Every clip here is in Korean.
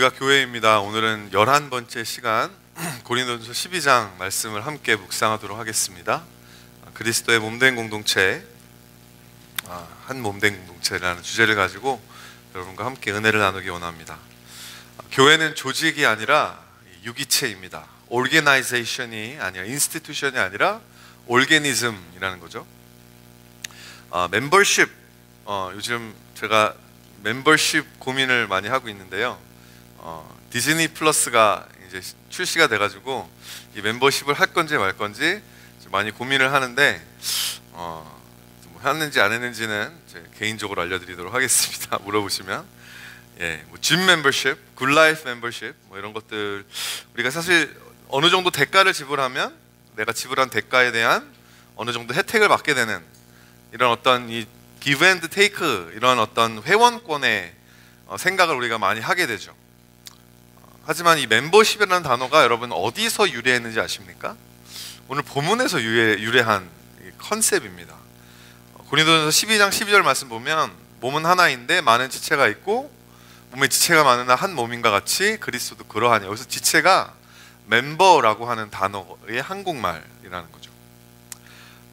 우리가 교회입니다. 오늘은 11번째 시간 고린도전서 12장 말씀을 함께 묵상하도록 하겠습니다. 그리스도의 몸된 공동체, 한 몸된 공동체라는 주제를 가지고 여러분과 함께 은혜를 나누기 원합니다. 교회는 조직이 아니라 유기체입니다. organization이 아니라 institution이 아니라 organism이라는 거죠. 멤버십, 요즘 제가 멤버십 고민을 많이 하고 있는데요. 디즈니 플러스가 이제 출시가 돼가지고 이 멤버십을 할 건지 말 건지 많이 고민을 하는데 뭐 했는지 안 했는지는 개인적으로 알려드리도록 하겠습니다. 물어보시면 뭐 짐 멤버십, 굿라이프 멤버십 뭐 이런 것들 우리가 사실 어느 정도 대가를 지불하면 내가 지불한 대가에 대한 어느 정도 혜택을 받게 되는 이런 어떤 이 give and take 이런 어떤 회원권의 생각을 우리가 많이 하게 되죠. 하지만 이 멤버십이라는 단어가 여러분 어디서 유래했는지 아십니까? 오늘 본문에서 유래한 컨셉입니다. 고린도전서 12장 12절 말씀 보면 몸은 하나인데 많은 지체가 있고 몸에 지체가 많으나 한 몸인과 같이 그리스도도 그러하니, 여기서 지체가 멤버라고 하는 단어의 한국말이라는 거죠.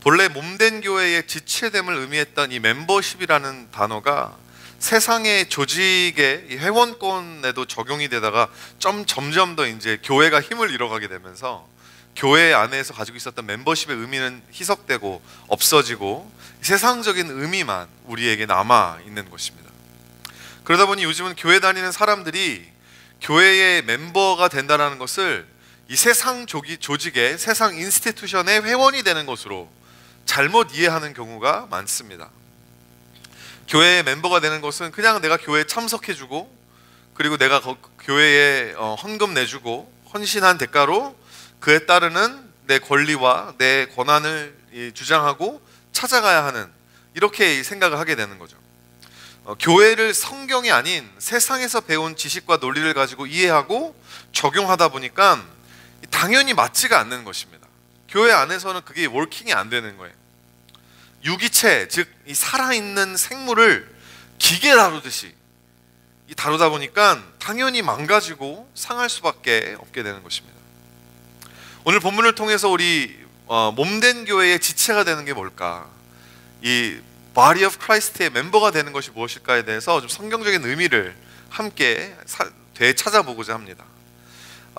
본래 몸된 교회의 지체됨을 의미했던 이 멤버십이라는 단어가 세상의 조직의 회원권에도 적용이 되다가 점점 더 이제 교회가 힘을 잃어가게 되면서 교회 안에서 가지고 있었던 멤버십의 의미는 희석되고 없어지고 세상적인 의미만 우리에게 남아 있는 것입니다. 그러다 보니 요즘은 교회 다니는 사람들이 교회의 멤버가 된다는 것을 이 세상 조직의 세상 인스티튜션의 회원이 되는 것으로 잘못 이해하는 경우가 많습니다. 교회의 멤버가 되는 것은 그냥 내가 교회에 참석해주고 그리고 내가 교회에 헌금 내주고 헌신한 대가로 그에 따르는 내 권리와 내 권한을 주장하고 찾아가야 하는, 이렇게 생각을 하게 되는 거죠. 교회를 성경이 아닌 세상에서 배운 지식과 논리를 가지고 이해하고 적용하다 보니까 당연히 맞지가 않는 것입니다. 교회 안에서는 그게 워킹이 안 되는 거예요. 유기체, 즉 이 살아있는 생물을 기계 다루듯이 다루다 보니까 당연히 망가지고 상할 수밖에 없게 되는 것입니다. 오늘 본문을 통해서 우리 몸된 교회의 지체가 되는 게 뭘까, 이 Body of Christ의 멤버가 되는 것이 무엇일까에 대해서 좀 성경적인 의미를 함께 되찾아보고자 합니다.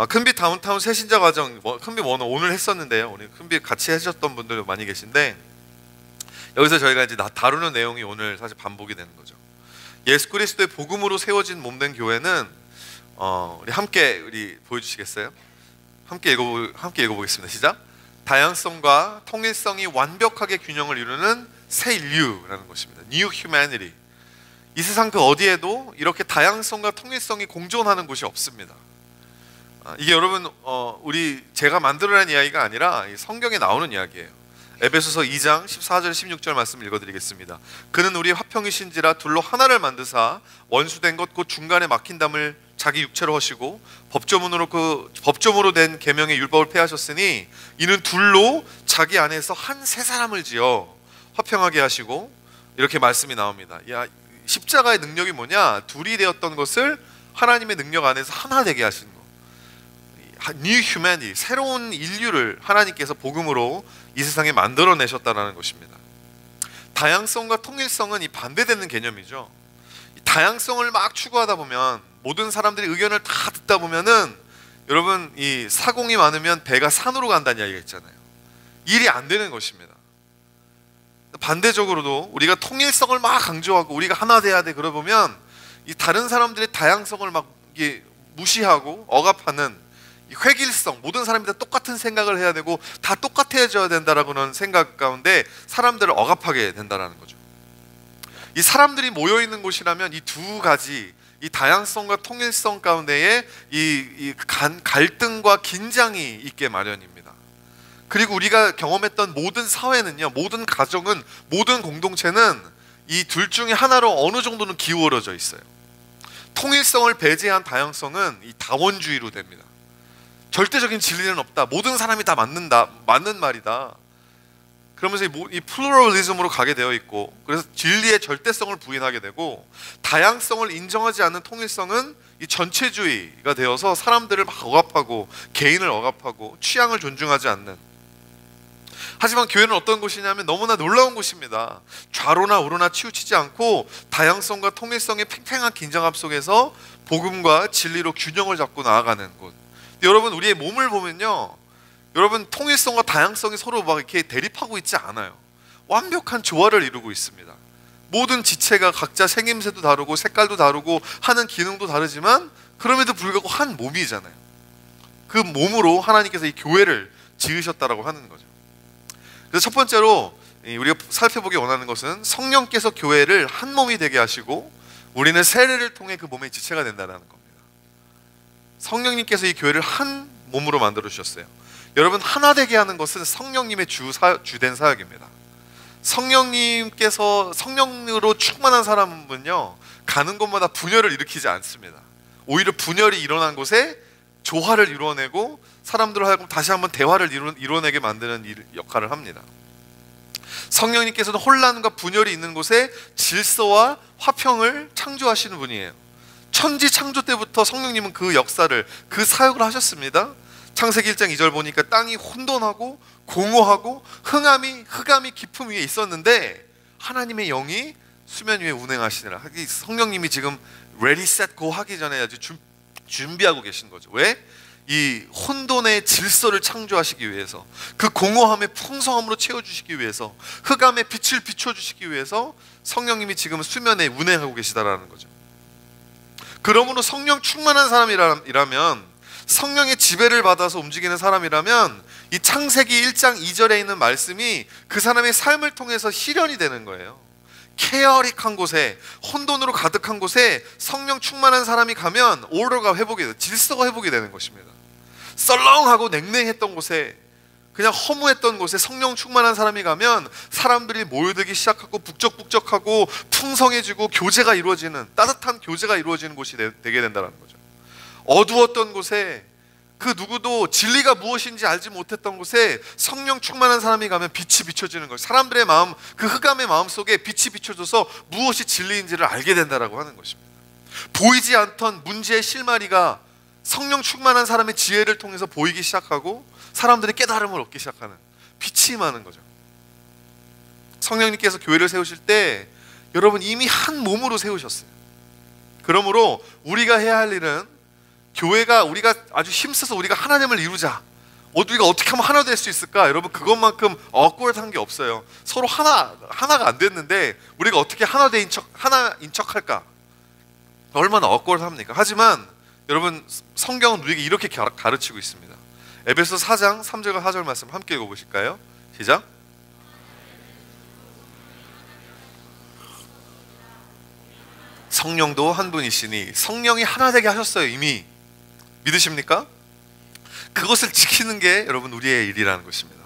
큰빛 다운타운 새신자 과정, 큰빛 원어 오늘 했었는데요. 우리 큰빛 같이 하셨던 분들 많이 계신데 여기서 저희가 이제 다루는 내용이 오늘 사실 반복이 되는 거죠. 예수 그리스도의 복음으로 세워진 몸된 교회는 우리 함께 보여주시겠어요? 함께 읽어보겠습니다. 시작. 다양성과 통일성이 완벽하게 균형을 이루는 새 인류라는 것입니다. New Humanity. 이 세상 그 어디에도 이렇게 다양성과 통일성이 공존하는 곳이 없습니다. 이게 여러분 제가 만들어낸 이야기가 아니라 성경에 나오는 이야기예요. 에베소서 2장 14절 16절 말씀 읽어드리겠습니다. 그는 우리 화평이신지라 둘로 하나를 만드사 원수된 것 곧 중간에 막힌 담을 자기 육체로 하시고 법조문으로 된 계명의 율법을 폐하셨으니 이는 둘로 자기 안에서 한 새 사람을 지어 화평하게 하시고, 이렇게 말씀이 나옵니다. 십자가의 능력이 뭐냐? 둘이 되었던 것을 하나님의 능력 안에서 하나 되게 하신 것. New Humanity, 새로운 인류를 하나님께서 복음으로 이 세상에 만들어내셨다는 것입니다. 다양성과 통일성은 이 반대되는 개념이죠. 다양성을 막 추구하다 보면, 모든 사람들이 의견을 다 듣다 보면은 여러분 이 사공이 많으면 배가 산으로 간다는 이야기가 있잖아요. 일이 안 되는 것입니다. 반대적으로도 우리가 통일성을 막 강조하고 우리가 하나 돼야 돼 그러다 보면 이 다른 사람들의 다양성을 막 무시하고 억압하는 획일성, 모든 사람이 다 똑같은 생각을 해야 되고 다 똑같아져야 된다라고는 생각 가운데 사람들을 억압하게 된다는 거죠. 이 사람들이 모여 있는 곳이라면 이 두 가지, 이 다양성과 통일성 가운데에 이 갈등과 긴장이 있게 마련입니다. 그리고 우리가 경험했던 모든 사회는요, 모든 가정은, 모든 공동체는 이 둘 중에 하나로 어느 정도는 기울어져 있어요. 통일성을 배제한 다양성은 이 다원주의로 됩니다. 절대적인 진리는 없다. 모든 사람이 다 맞는 말이다. 그러면서 이 플루럴리즘으로 가게 되어 있고, 그래서 진리의 절대성을 부인하게 되고, 다양성을 인정하지 않는 통일성은 이 전체주의가 되어서 사람들을 막 억압하고 개인을 억압하고 취향을 존중하지 않는. 하지만 교회는 어떤 곳이냐면 너무나 놀라운 곳입니다. 좌로나 우로나 치우치지 않고 다양성과 통일성의 팽팽한 긴장합 속에서 복음과 진리로 균형을 잡고 나아가는 곳. 여러분, 우리의 몸을 보면요, 여러분, 통일성과 다양성이 서로 막 이렇게 대립하고 있지 않아요. 완벽한 조화를 이루고 있습니다. 모든 지체가 각자 생김새도 다르고 색깔도 다르고 하는 기능도 다르지만 그럼에도 불구하고 한 몸이잖아요. 그 몸으로 하나님께서 이 교회를 지으셨다라고 하는 거죠. 그래서 첫 번째로 우리가 살펴보기 원하는 것은 성령께서 교회를 한 몸이 되게 하시고 우리는 세례를 통해 그 몸의 지체가 된다는 겁니다. 성령님께서 이 교회를 한 몸으로 만들어 주셨어요. 여러분, 하나 되게 하는 것은 성령님의 주된 사역입니다. 성령님께서 성령으로 충만한 사람은요, 가는 곳마다 분열을 일으키지 않습니다. 오히려 분열이 일어난 곳에 조화를 이루어내고 사람들을 하여금 다시 한번 대화를 이루어내게 만드는 역할을 합니다. 성령님께서는 혼란과 분열이 있는 곳에 질서와 화평을 창조하시는 분이에요. 천지 창조 때부터 성령님은 그 역사를, 그 사역을 하셨습니다. 창세기 1장 2절 보니까 땅이 혼돈하고 공허하고 흑암이 깊음 위에 있었는데 하나님의 영이 수면 위에 운행하시느라. 성령님이 지금 ready, set, go 하기 전에 아주 준비하고 계신 거죠. 왜? 이 혼돈의 질서를 창조하시기 위해서, 그 공허함의 풍성함으로 채워주시기 위해서, 흑암의 빛을 비춰주시기 위해서 성령님이 지금 수면에 운행하고 계시다라는 거죠. 그러므로 성령 충만한 사람이라면, 성령의 지배를 받아서 움직이는 사람이라면 이 창세기 1장 2절에 있는 말씀이 그 사람의 삶을 통해서 실현이 되는 거예요. 케어릭한 곳에, 혼돈으로 가득한 곳에 성령 충만한 사람이 가면 오더가 회복이 돼요. 질서가 회복이 되는 것입니다. 썰렁하고 냉랭했던 곳에, 그냥 허무했던 곳에 성령 충만한 사람이 가면 사람들이 모여들기 시작하고 북적북적하고 풍성해지고 교제가 이루어지는, 따뜻한 교제가 이루어지는 곳이 되게 된다는 거죠. 어두웠던 곳에, 그 누구도 진리가 무엇인지 알지 못했던 곳에 성령 충만한 사람이 가면 빛이 비춰지는 거예요. 사람들의 마음, 그 흑암의 마음 속에 빛이 비춰져서 무엇이 진리인지를 알게 된다라고 하는 것입니다. 보이지 않던 문제의 실마리가 성령 충만한 사람의 지혜를 통해서 보이기 시작하고 사람들이 깨달음을 얻기 시작하는, 빛이 임하는 거죠. 성령님께서 교회를 세우실 때 여러분 이미 한 몸으로 세우셨어요. 그러므로 우리가 해야 할 일은, 교회가 우리가 아주 힘써서 우리가 하나됨을 이루자, 우리가 어떻게 하면 하나 될 수 있을까? 여러분, 그것만큼 awkward한 게 없어요. 서로 하나가 안 됐는데 우리가 어떻게 하나인 척할까? 얼마나 awkward합니까? 하지만 여러분, 성경은 우리에게 이렇게 가르치고 있습니다. 에베소 4장 3절과 4절 말씀 함께 읽어보실까요? 시작. 성령도 한 분이시니, 성령이 하나 되게 하셨어요. 이미 믿으십니까? 그것을 지키는 게 여러분 우리의 일이라는 것입니다.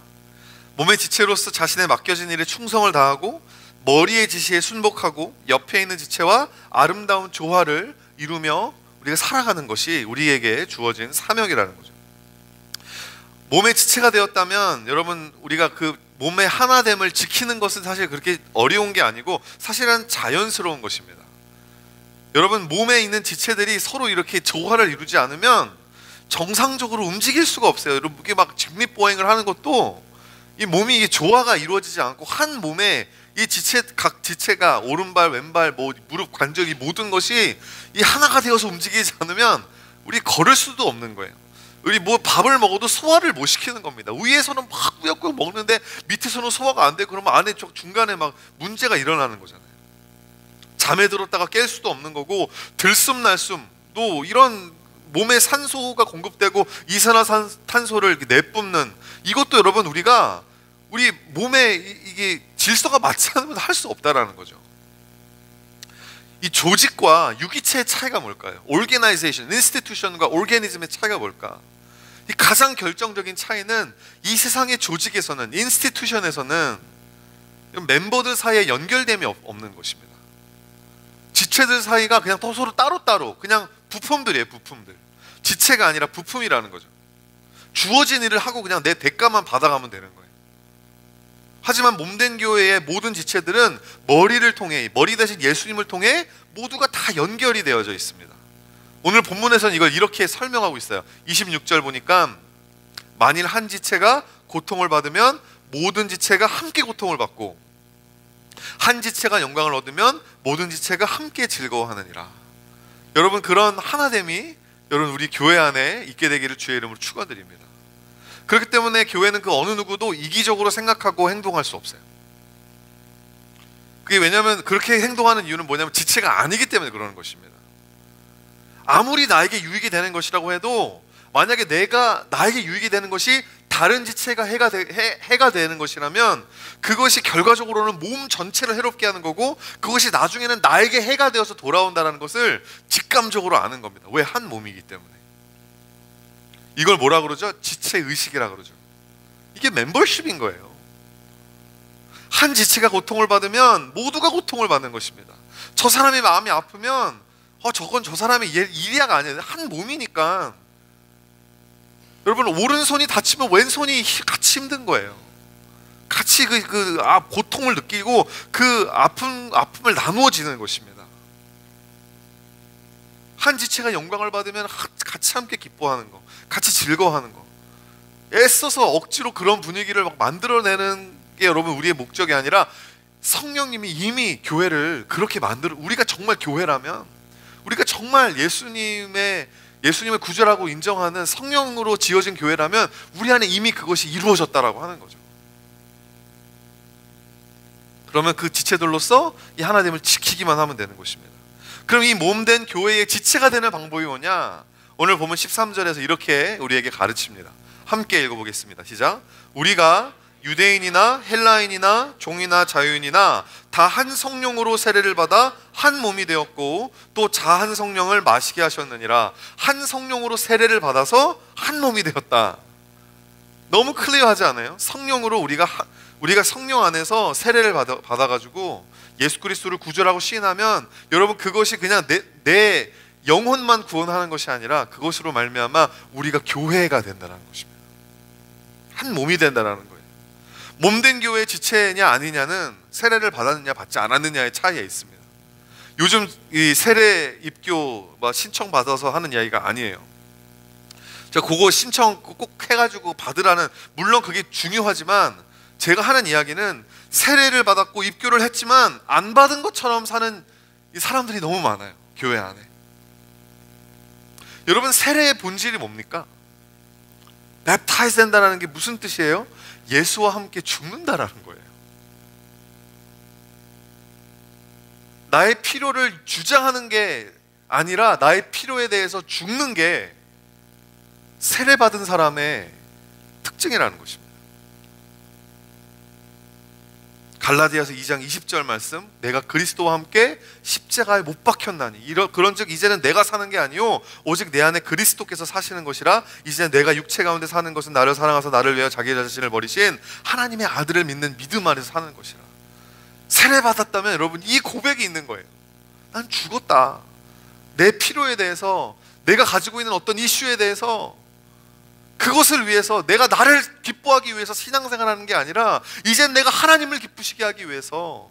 몸의 지체로서 자신의 맡겨진 일에 충성을 다하고 머리의 지시에 순복하고 옆에 있는 지체와 아름다운 조화를 이루며 우리가 살아가는 것이 우리에게 주어진 사명이라는 거죠. 몸의 지체가 되었다면 여러분, 우리가 그 몸의 하나됨을 지키는 것은 사실 그렇게 어려운 게 아니고 사실은 자연스러운 것입니다. 여러분, 몸에 있는 지체들이 서로 이렇게 조화를 이루지 않으면 정상적으로 움직일 수가 없어요. 여러분, 이게 막 직립보행을 하는 것도 이 몸이 조화가 이루어지지 않고 한 몸에 이 각 지체가 오른발, 왼발, 무릎, 관절, 이 모든 것이 이 하나가 되어서 움직이지 않으면 우리 걸을 수도 없는 거예요. 우리 밥을 먹어도 소화를 못 시키는 겁니다. 위에서는 막 꾸역꾸역 먹는데 밑에서는 소화가 안 되고 그러면 안에 중간에 막 문제가 일어나는 거잖아요. 잠에 들었다가 깰 수도 없는 거고, 들숨날숨도 이런 몸에 산소가 공급되고 이산화탄소를 내뿜는, 이것도 여러분 우리 몸에 이게 질서가 맞지 않으면 할 수 없다라는 거죠. 이 조직과 유기체의 차이가 뭘까요? Organization, Institution과 Organism의 차이가 뭘까? 이 가장 결정적인 차이는 이 세상의 조직에서는, 인스티튜션에서는 멤버들 사이에 연결됨이 없는 것입니다. 지체들 사이가 그냥 서로 따로따로 그냥 부품들이에요. 부품들. 지체가 아니라 부품이라는 거죠. 주어진 일을 하고 그냥 내 대가만 받아가면 되는 거예요. 하지만 몸된 교회의 모든 지체들은 머리를 통해, 머리 대신 예수님을 통해 모두가 다 연결이 되어져 있습니다. 오늘 본문에서는 이걸 이렇게 설명하고 있어요. 26절 보니까 만일 한 지체가 고통을 받으면 모든 지체가 함께 고통을 받고 한 지체가 영광을 얻으면 모든 지체가 함께 즐거워하느니라. 여러분, 그런 하나됨이 여러분 우리 교회 안에 있게 되기를 주의 이름으로 축원드립니다. 그렇기 때문에 교회는 그 어느 누구도 이기적으로 생각하고 행동할 수 없어요. 그게 왜냐하면 그렇게 행동하는 이유는 뭐냐면 지체가 아니기 때문에 그러는 것입니다. 아무리 나에게 유익이 되는 것이라고 해도 만약에 나에게 유익이 되는 것이 다른 지체가 해가 되는 것이라면 그것이 결과적으로는 몸 전체를 해롭게 하는 거고 그것이 나중에는 나에게 해가 되어서 돌아온다는 것을 직감적으로 아는 겁니다. 왜? 한 몸이기 때문에. 이걸 뭐라 그러죠? 지체의식이라 그러죠. 이게 멤버십인 거예요. 한 지체가 고통을 받으면 모두가 고통을 받는 것입니다. 저 사람이 마음이 아프면 저건 저 사람의 일이야가 아니에요. 한 몸이니까. 여러분, 오른손이 다치면 왼손이 같이 힘든 거예요. 같이 고통을 느끼고 그 아픔을 나누어지는 것입니다. 한 지체가 영광을 받으면 같이 함께 기뻐하는 거, 같이 즐거워하는 거. 애써서 억지로 그런 분위기를 막 만들어내는 게 여러분 우리의 목적이 아니라 성령님이 이미 교회를 그렇게 우리가 정말 교회라면, 우리가 정말 예수님을 구주라고 인정하는 성령으로 지어진 교회라면 우리 안에 이미 그것이 이루어졌다라고 하는 거죠. 그러면 그 지체들로서 이 하나됨을 지키기만 하면 되는 것입니다. 그럼 이 몸된 교회의 지체가 되는 방법이 뭐냐? 오늘 보면 13절에서 이렇게 우리에게 가르칩니다. 함께 읽어보겠습니다. 시작. 우리가 유대인이나 헬라인이나 종이나 자유인이나 다 한 성령으로 세례를 받아 한 몸이 되었고 또 자 한 성령을 마시게 하셨느니라. 한 성령으로 세례를 받아서 한 몸이 되었다. 너무 클리어하지 않아요? 성령으로 우리가 성령 안에서 세례를 받아가지고 예수 그리스도를 구주라고 시인하면 여러분 그것이 그냥 내 영혼만 구원하는 것이 아니라 그것으로 말미암아 우리가 교회가 된다는 것입니다. 한 몸이 된다는 거예요. 몸된 교회의 지체냐 아니냐는 세례를 받았느냐 받지 않았느냐의 차이에 있습니다. 요즘 이 세례 입교 신청 받아서 하는 이야기가 아니에요. 제가 그거 신청 꼭 해가지고 받으라는, 물론 그게 중요하지만 제가 하는 이야기는 세례를 받았고 입교를 했지만 안 받은 것처럼 사는 이 사람들이 너무 많아요. 교회 안에. 여러분, 세례의 본질이 뭡니까? 랩타이즈 된다는 게 무슨 뜻이에요? 예수와 함께 죽는다라는 거예요. 나의 필요를 주장하는 게 아니라 나의 필요에 대해서 죽는 게 세례받은 사람의 특징이라는 것입니다. 갈라디아서 2장 20절 말씀, 내가 그리스도와 함께 십자가에 못 박혔나니 그런즉 이제는 내가 사는 게 아니요 오직 내 안에 그리스도께서 사시는 것이라. 이제 내가 육체 가운데 사는 것은 나를 사랑하사 나를 위하여 자기 자신을 버리신 하나님의 아들을 믿는 믿음 안에서 사는 것이라. 세례 받았다면 여러분 이 고백이 있는 거예요. 난 죽었다. 내 필요에 대해서, 내가 가지고 있는 어떤 이슈에 대해서, 그것을 위해서 내가 나를 기뻐하기 위해서 신앙생활하는 게 아니라 이제 내가 하나님을 기쁘시게 하기 위해서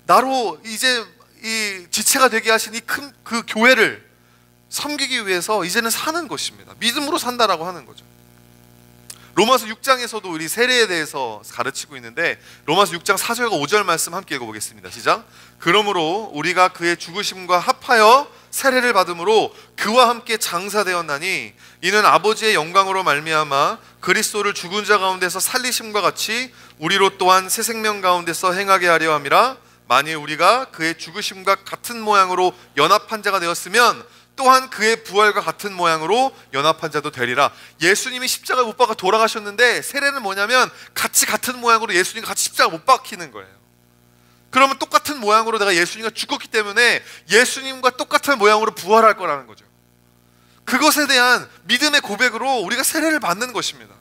나로 이제 이 지체가 되게 하신 이 큰 그 교회를 섬기기 위해서 이제는 사는 것입니다. 믿음으로 산다라고 하는 거죠. 로마서 6장에서도 우리 세례에 대해서 가르치고 있는데 로마서 6장 4절과 5절 말씀 함께 읽어보겠습니다. 시작. 그러므로 우리가 그의 죽으심과 합하여 세례를 받음으로 그와 함께 장사되었나니 이는 아버지의 영광으로 말미암아 그리스도를 죽은 자 가운데서 살리심과 같이 우리로 또한 새 생명 가운데서 행하게 하려 함이라. 만일 우리가 그의 죽으심과 같은 모양으로 연합한 자가 되었으면 또한 그의 부활과 같은 모양으로 연합한 자도 되리라. 예수님이 십자가에 못 박아 돌아가셨는데 세례는 뭐냐면 같은 모양으로 예수님과 같이 십자가 못 박히는 거예요. 그러면 똑같은 모양으로 내가 예수님과 죽었기 때문에 예수님과 똑같은 모양으로 부활할 거라는 거죠. 그것에 대한 믿음의 고백으로 우리가 세례를 받는 것입니다.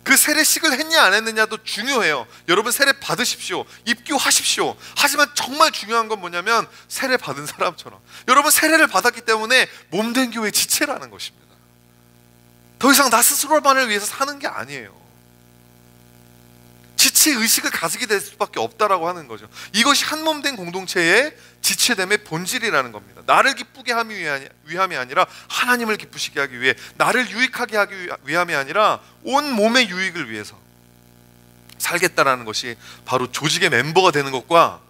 그 세례식을 했냐 안 했느냐도 중요해요. 여러분 세례 받으십시오. 입교하십시오. 하지만 정말 중요한 건 뭐냐면 세례 받은 사람처럼 여러분 세례를 받았기 때문에 몸된 교회의 지체라는 것입니다. 더 이상 나 스스로만을 위해서 사는 게 아니에요. 지체 의식을 가지게 될 수밖에 없다라고 하는 거죠. 이것이 한 몸 된 공동체의 지체됨의 본질이라는 겁니다. 나를 기쁘게 하기 위함이 아니라 하나님을 기쁘시게 하기 위해, 나를 유익하게 하기 위함이 아니라 온 몸의 유익을 위해서 살겠다라는 것이 바로 조직의 멤버가 되는 것과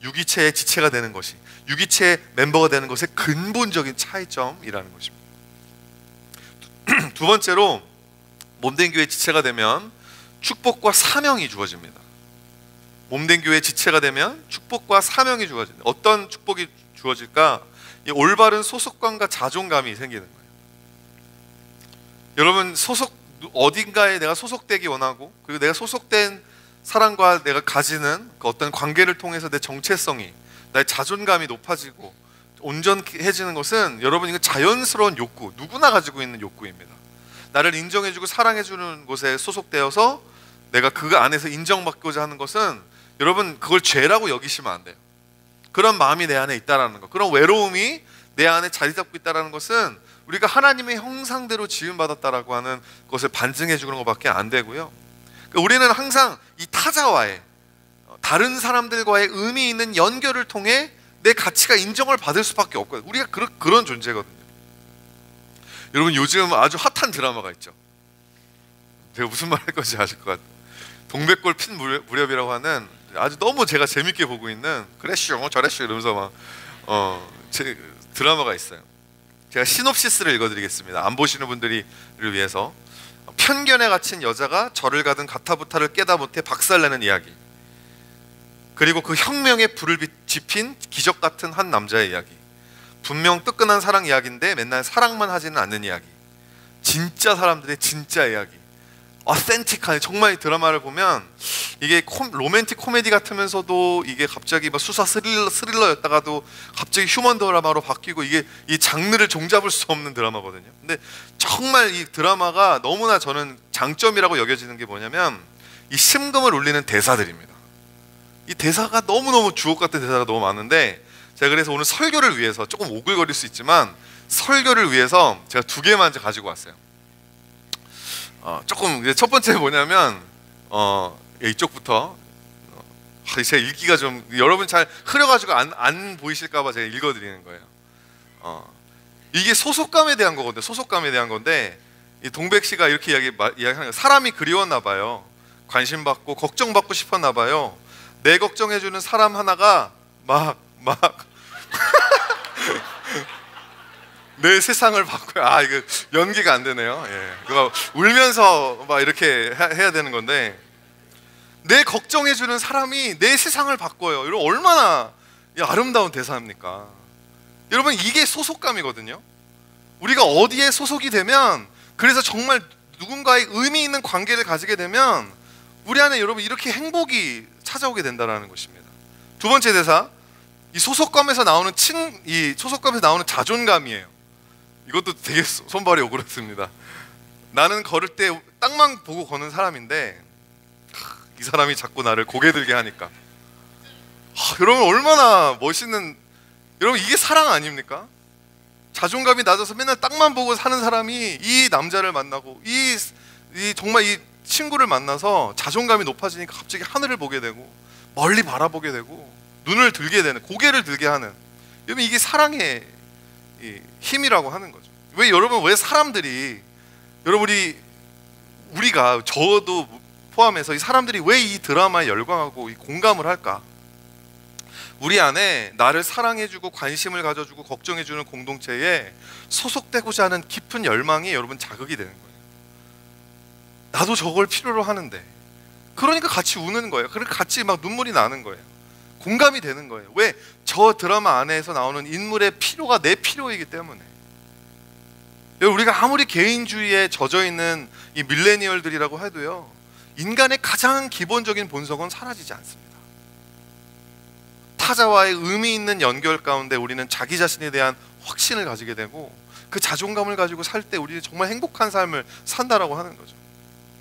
유기체의 지체가 되는 것이, 유기체의 멤버가 되는 것의 근본적인 차이점이라는 것입니다. 두 번째로, 몸된 교회의 지체가 되면 축복과 사명이 주어집니다. 몸된 교회의 지체가 되면 축복과 사명이 주어집니다. 어떤 축복이 주어질까? 이 올바른 소속감과 자존감이 생기는 거예요. 여러분, 어딘가에 내가 소속되기 원하고, 그리고 내가 소속된 사람과 내가 가지는 그 어떤 관계를 통해서 내 정체성이, 나의 자존감이 높아지고 온전해지는 것은, 여러분, 이거 자연스러운 욕구, 누구나 가지고 있는 욕구입니다. 나를 인정해주고 사랑해주는 곳에 소속되어서 내가 그 안에서 인정받고자 하는 것은, 여러분, 그걸 죄라고 여기시면 안 돼요. 그런 마음이 내 안에 있다라는 것, 그런 외로움이 내 안에 자리 잡고 있다라는 것은 우리가 하나님의 형상대로 지음받았다라고 하는 것을 반증해 주는 것밖에 안 되고요. 우리는 항상 이 타자와의, 다른 사람들과의 의미 있는 연결을 통해 내 가치가 인정을 받을 수밖에 없거든요. 우리가 그런 존재거든요. 여러분, 요즘 아주 핫한 드라마가 있죠. 제가 무슨 말 할 건지 아실 것 같아요. 동백골 핀 무렵이라고 하는, 아주 너무 제가 재밌게 보고 있는, 그랬쇼 저랬쇼 이러면서 막 제 드라마가 있어요. 제가 시놉시스를 읽어드리겠습니다. 안 보시는 분들을 위해서. 편견에 갇힌 여자가 절을 가든 가타부타를 깨다 못해 박살내는 이야기, 그리고 그 혁명의 불을 지핀 기적 같은 한 남자의 이야기, 분명 뜨끈한 사랑 이야기인데 맨날 사랑만 하지는 않는 이야기, 진짜 사람들의 진짜 이야기, 어센틱한, 정말 이 드라마를 보면 이게 로맨틱 코미디 같으면서도 이게 갑자기 막 수사 스릴러였다가도 갑자기 휴먼 드라마로 바뀌고, 이게 이 장르를 종잡을 수 없는 드라마거든요. 근데 정말 이 드라마가 너무나 저는 장점이라고 여겨지는 게 뭐냐면, 이 심금을 울리는 대사들입니다. 이 대사가 너무너무 주옥 같은 대사가 너무 많은데, 제가 그래서 오늘 설교를 위해서, 조금 오글거릴 수 있지만 설교를 위해서 제가 두 개만 가지고 왔어요. 조금, 첫 번째 뭐냐면, 이쪽부터, 제가 읽기가 좀, 여러분 잘 흐려가지고 안 보이실까봐 제가 읽어드리는 거예요. 이게 소속감에 대한 거거든요. 소속감에 대한 건데, 이 동백 씨가 이렇게 이야기하는 거예요. 사람이 그리웠나 봐요. 관심받고 걱정받고 싶었나 봐요. 내 걱정해주는 사람 하나가 막 내 세상을 바꿔요. 이거 연기가 안 되네요. 예. 그거 울면서 막 이렇게 해야 되는 건데, 내 걱정해주는 사람이 내 세상을 바꿔요. 여러분, 얼마나 아름다운 대사입니까? 여러분, 이게 소속감이거든요. 우리가 어디에 소속이 되면, 그래서 정말 누군가의 의미 있는 관계를 가지게 되면 우리 안에, 여러분, 이렇게 행복이 찾아오게 된다는 것입니다. 두 번째 대사, 이 소속감에서 나오는 자존감이에요. 이것도 되게 손발이 오그렇습니다. 나는 걸을 때 땅만 보고 걷는 사람인데, 이 사람이 자꾸 나를 고개 들게 하니까, 여러분, 얼마나 멋있는, 여러분, 이게 사랑 아닙니까? 자존감이 낮아서 맨날 땅만 보고 사는 사람이 이 남자를 만나고, 정말 이 친구를 만나서 자존감이 높아지니까 갑자기 하늘을 보게 되고, 멀리 바라보게 되고, 눈을 들게 되는, 고개를 들게 하는, 여러분, 이게 사랑의 힘이라고 하는 거죠. 왜 사람들이, 여러분, 우리가, 저도 포함해서 이 사람들이 왜 이 드라마에 열광하고 이 공감을 할까? 우리 안에 나를 사랑해주고 관심을 가져주고 걱정해주는 공동체에 소속되고자 하는 깊은 열망이, 여러분, 자극이 되는 거예요. 나도 저걸 필요로 하는데, 그러니까 같이 우는 거예요. 그러니까 같이 막 눈물이 나는 거예요. 공감이 되는 거예요. 왜? 저 드라마 안에서 나오는 인물의 필요가 내 필요이기 때문에. 우리가 아무리 개인주의에 젖어있는 이 밀레니얼들이라고 해도요, 인간의 가장 기본적인 본성은 사라지지 않습니다. 타자와의 의미 있는 연결 가운데 우리는 자기 자신에 대한 확신을 가지게 되고, 그 자존감을 가지고 살 때 우리는 정말 행복한 삶을 산다라고 하는 거죠.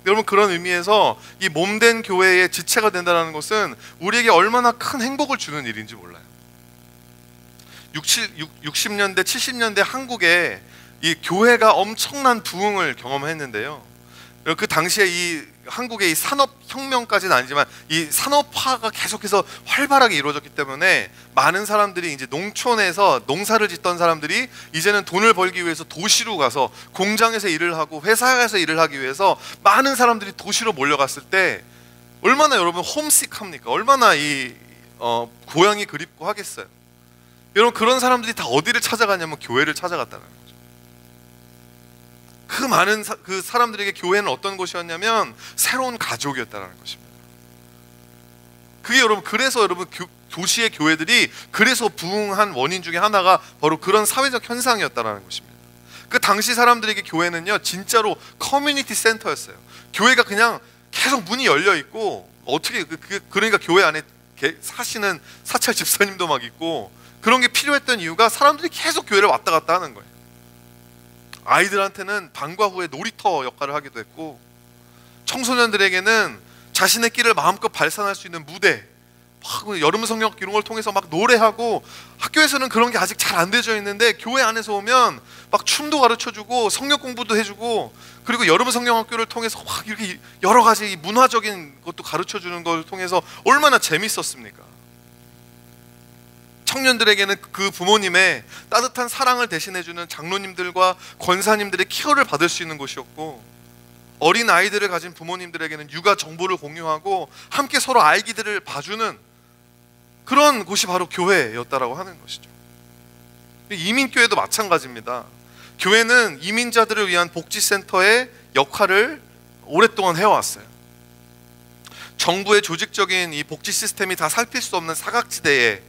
여러분, 그런 의미에서 이 몸된 교회의 지체가 된다는 것은 우리에게 얼마나 큰 행복을 주는 일인지 몰라요. 60년대, 70년대 한국에 이 교회가 엄청난 부흥을 경험했는데요, 그 당시에 이 한국의 이 산업혁명까지는 아니지만 이 산업화가 계속해서 활발하게 이루어졌기 때문에 많은 사람들이 이제 농촌에서 농사를 짓던 사람들이 이제는 돈을 벌기 위해서 도시로 가서 공장에서 일을 하고 회사에서 일을 하기 위해서 많은 사람들이 도시로 몰려갔을 때 얼마나 여러분 홈식합니까? 얼마나 고향이 그립고 하겠어요. 여러분 그런 사람들이 다 어디를 찾아가냐면 교회를 찾아갔다는 거예요. 그 많은 그 사람들에게 교회는 어떤 곳이었냐면 새로운 가족이었다는 것입니다. 그게 여러분 그래서 여러분 도시의 교회들이 그래서 부흥한 원인 중에 하나가 바로 그런 사회적 현상이었다는 것입니다. 그 당시 사람들에게 교회는요 진짜로 커뮤니티 센터였어요. 교회가 그냥 계속 문이 열려 있고 어떻게 그러니까 교회 안에 사시는 사찰 집사님도 막 있고 그런 게 필요했던 이유가 사람들이 계속 교회를 왔다 갔다 하는 거예요. 아이들한테는 방과 후에 놀이터 역할을 하기도 했고 청소년들에게는 자신의 길을 마음껏 발산할 수 있는 무대, 막 여름 성경 이런 걸 통해서 막 노래하고 학교에서는 그런 게 아직 잘 안 되져 있는데 교회 안에서 오면 막 춤도 가르쳐주고 성경 공부도 해주고 그리고 여름 성경 학교를 통해서 막 이렇게 여러 가지 문화적인 것도 가르쳐주는 걸 통해서 얼마나 재밌었습니까? 청년들에게는 그 부모님의 따뜻한 사랑을 대신해주는 장로님들과 권사님들의 케어를 받을 수 있는 곳이었고 어린 아이들을 가진 부모님들에게는 육아 정보를 공유하고 함께 서로 아이들을 봐주는 그런 곳이 바로 교회였다라고 하는 것이죠. 이민교회도 마찬가지입니다. 교회는 이민자들을 위한 복지센터의 역할을 오랫동안 해왔어요. 정부의 조직적인 이 복지 시스템이 다 살필 수 없는 사각지대에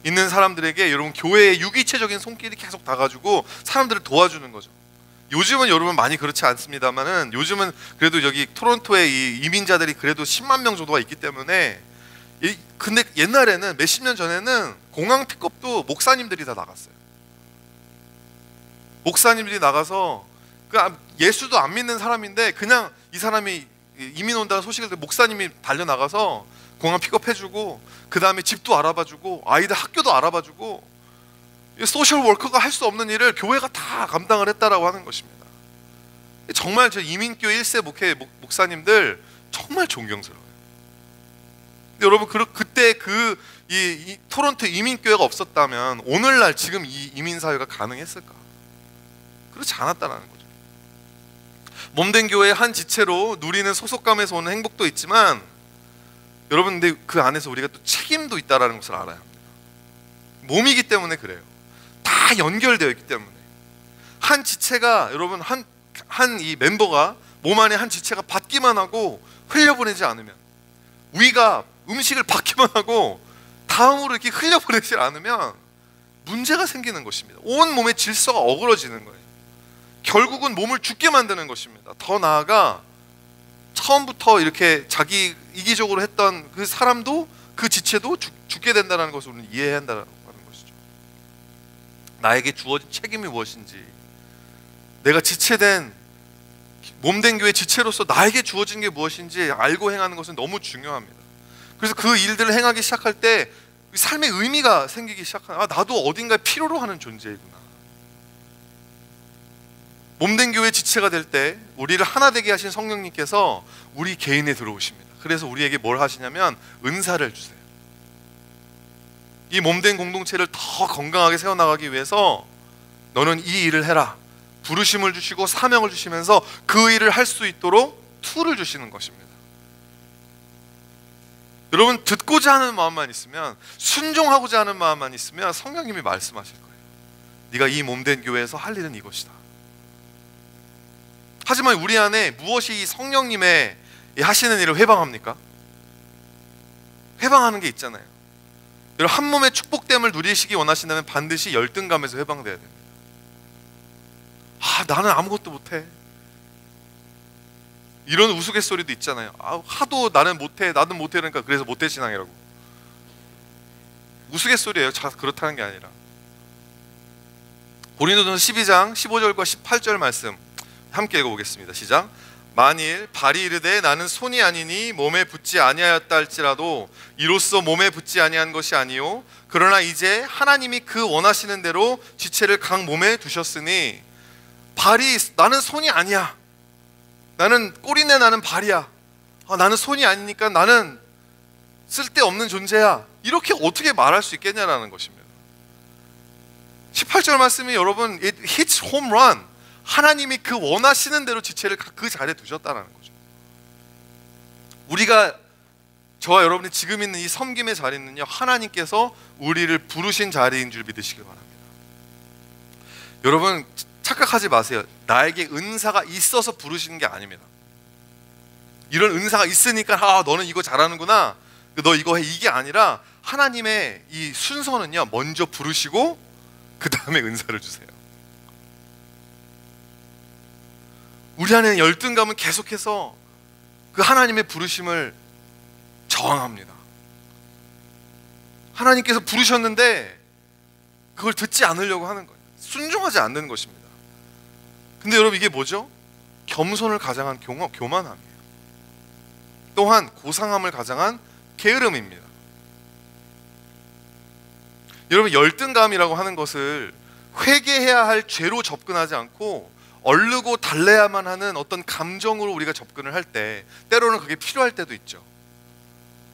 있는 사람들에게 여러분 교회의 유기체적인 손길이 계속 닿아가지고 사람들을 도와주는 거죠. 요즘은 여러분 많이 그렇지 않습니다만은 요즘은 그래도 여기 토론토에 이 이민자들이 그래도 10만 명 정도가 있기 때문에 근데 옛날에는 몇십 년 전에는 공항 픽업도 목사님들이 다 나갔어요. 목사님들이 나가서 예수도 안 믿는 사람인데 그냥 이 사람이 이민 온다는 소식을 듣고 목사님이 달려나가서 공항 픽업해주고 그 다음에 집도 알아봐주고 아이들 학교도 알아봐주고 소셜 워커가 할 수 없는 일을 교회가 다 감당을 했다라고 하는 것입니다. 정말 저 이민교회 1세 목사님들 정말 존경스러워요. 여러분 그때 이 토론토 이민교회가 없었다면 오늘날 지금 이 이민사회가 가능했을까? 그렇지 않았다는 거죠. 몸된 교회의 한 지체로 누리는 소속감에서 오는 행복도 있지만 여러분 근데 그 안에서 우리가 또 책임도 있다는 것을 알아야 합니다. 몸이기 때문에 그래요. 다 연결되어 있기 때문에 한 지체가 여러분 한 이 멤버가 몸 안에 한 지체가 받기만 하고 흘려보내지 않으면 우리가 음식을 받기만 하고 다음으로 이렇게 흘려보내지 않으면 문제가 생기는 것입니다. 온 몸의 질서가 어그러지는 거예요. 결국은 몸을 죽게 만드는 것입니다. 더 나아가 처음부터 이렇게 자기 이기적으로 했던 그 사람도 그 지체도 죽게 된다는 것을 우리는 이해해야 한다는 것이죠. 나에게 주어진 책임이 무엇인지 내가 지체된 몸된 교회 지체로서 나에게 주어진 게 무엇인지 알고 행하는 것은 너무 중요합니다. 그래서 그 일들을 행하기 시작할 때 삶의 의미가 생기기 시작하는 나도 어딘가에 필요로 하는 존재이구나. 몸된 교회 지체가 될 때 우리를 하나 되게 하신 성령님께서 우리 개인에 들어오십니다. 그래서 우리에게 뭘 하시냐면 은사를 주세요. 이 몸된 공동체를 더 건강하게 세워나가기 위해서 너는 이 일을 해라. 부르심을 주시고 사명을 주시면서 그 일을 할 수 있도록 툴을 주시는 것입니다. 여러분 듣고자 하는 마음만 있으면 순종하고자 하는 마음만 있으면 성령님이 말씀하실 거예요. 네가 이 몸된 교회에서 할 일은 이것이다. 하지만 우리 안에 무엇이 성령님의 하시는 일을 회방합니까? 회방하는 게 있잖아요. 여러분 한 몸의 축복됨을 누리시기 원하신다면 반드시 열등감에서 회방돼야 됩니다. 나는 아무것도 못해. 이런 우스갯소리도 있잖아요. 하도 나는 못해 그러니까 그래서 못해 신앙이라고. 우스갯소리예요. 그렇다는 게 아니라. 고린도전서 12장 15절과 18절 말씀 함께 읽어보겠습니다. 시작. 만일 발이 이르되 나는 손이 아니니 몸에 붙지 아니하였다 할지라도 이로써 몸에 붙지 아니한 것이 아니요 그러나 이제 하나님이 그 원하시는 대로 지체를 각 몸에 두셨으니 발이 나는 손이 아니야. 나는 꼬리내 나는 발이야. 나는 손이 아니니까 나는 쓸데없는 존재야, 이렇게 어떻게 말할 수 있겠냐라는 것입니다. 18절 말씀이 여러분, it hits home run. 하나님이 그 원하시는 대로 지체를 그 자리에 두셨다는 거죠. 우리가, 저와 여러분이 지금 있는 이 섬김의 자리는요, 하나님께서 우리를 부르신 자리인 줄 믿으시기 바랍니다. 여러분 착각하지 마세요. 나에게 은사가 있어서 부르시는 게 아닙니다. 이런 은사가 있으니까 너는 이거 잘하는구나, 너 이거 해, 이게 아니라 하나님의 이 순서는요, 먼저 부르시고 그 다음에 은사를 주세요. 우리 안에 열등감은 계속해서 그 하나님의 부르심을 저항합니다. 하나님께서 부르셨는데 그걸 듣지 않으려고 하는 거예요. 순종하지 않는 것입니다. 근데 여러분, 이게 뭐죠? 겸손을 가장한 교만함이에요. 또한 고상함을 가장한 게으름입니다. 여러분, 열등감이라고 하는 것을 회개해야 할 죄로 접근하지 않고 얼르고 달래야만 하는 어떤 감정으로 우리가 접근을 할 때, 때로는 그게 필요할 때도 있죠.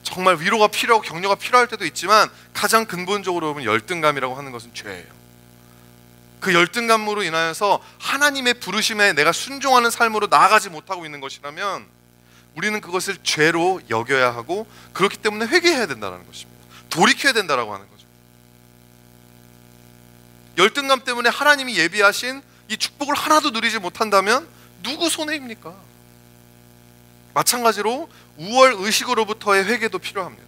정말 위로가 필요하고 격려가 필요할 때도 있지만, 가장 근본적으로 보면 열등감이라고 하는 것은 죄예요. 그 열등감으로 인하여서 하나님의 부르심에 내가 순종하는 삶으로 나아가지 못하고 있는 것이라면 우리는 그것을 죄로 여겨야 하고, 그렇기 때문에 회개해야 된다는 것입니다. 돌이켜야 된다라고 하는 거죠. 열등감 때문에 하나님이 예비하신 이 축복을 하나도 누리지 못한다면 누구 손해입니까? 마찬가지로 우월 의식으로부터의 회개도 필요합니다.